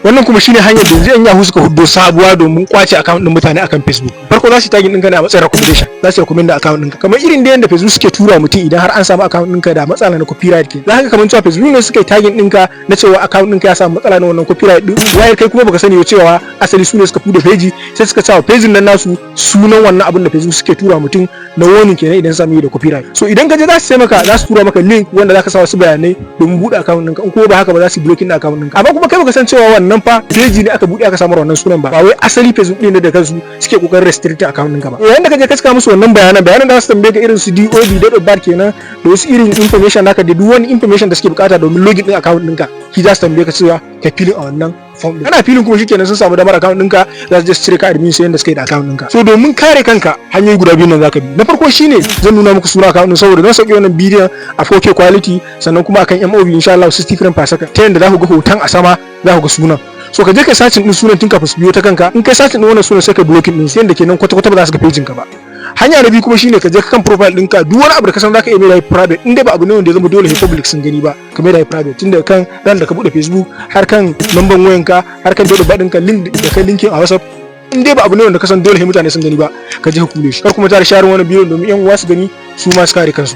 wannan kuma shine hanyar da yanzu yan yahoo suka huddo sabuwa domin kwace account din mutane akan Facebook. Farko za su tagin ɗinka ne a matsayin recommendation, za su recommend da account ɗinka kamar irin da yanda Facebook suke tura mutum idan har an samu account ɗinka da matsala na copyright ke. Za ka kamar cewa Facebook ne suka yi tagin ɗinka na cewa account ɗinka ya samu matsala na wannan copyright din. Wayar kai kuma baka sani cewa asali su ne suka bude page sai suka cewa page nan nasu sunan wannan abin da Facebook suke tura mutum na warning kenan idan sami da copyright. So idan ka je za su sai maka, za su tura maka link wanda za ka sa wasu bayanai domin buɗe account ɗinka, in kuma ba haka ba za su blocking da account ɗinka. Amma kuma kai baka san cewa wannan fa page ne aka buɗe aka samu wannan sunan ba wai asali Facebook ne da kansu suke kokarin restricting account ɗinka ba. Yayin da ka je ka saka musu wannan bayanan da za su tambaye ka irin su DOB date of birth kenan da wasu irin information naka da duk wani information da suke bukata domin login din account ɗinka, ki za su tambaye ka cewa ka filin a wannan form din. Ana filin kuma shikenan sun samu damar account ɗinka, za su je su cire ka admin sai yanda suka yi da account ɗinka. So domin kare kanka hanyoyi guda biyu nan zaka bi. Na farko shine zan nuna muku sura account ɗin saboda zan sauke wannan bidiyon a 4K quality sannan kuma akan MOV insha Allah 60 frames per second ta yanda za ku ga hoton a sama, za ku ga sunan. So ka je ka sacin din sunan tun kafin su biyo ta kanka. In kai sacin din wannan sunan sai ka blocking din sai yanda kenan kwata-kwata ba za su ga page ka ba. Hanya na biyu kuma shine ka je kan profile ɗinka, duk wani abu da ka san zaka iya mai private, in dai ba abu ne wanda ya zama dole public sun gani ba, ka mai da private tunda kan ran da ka bude Facebook har kan lambar wayanka har kan dole ba ɗinka link da kai linkin a WhatsApp, in dai ba abu ne wanda ka san dole mutane sun gani ba, ka je ka kule shi. Kar kuma ta share wannan bidiyon domin yan uwa su gani su ma su kare kansu.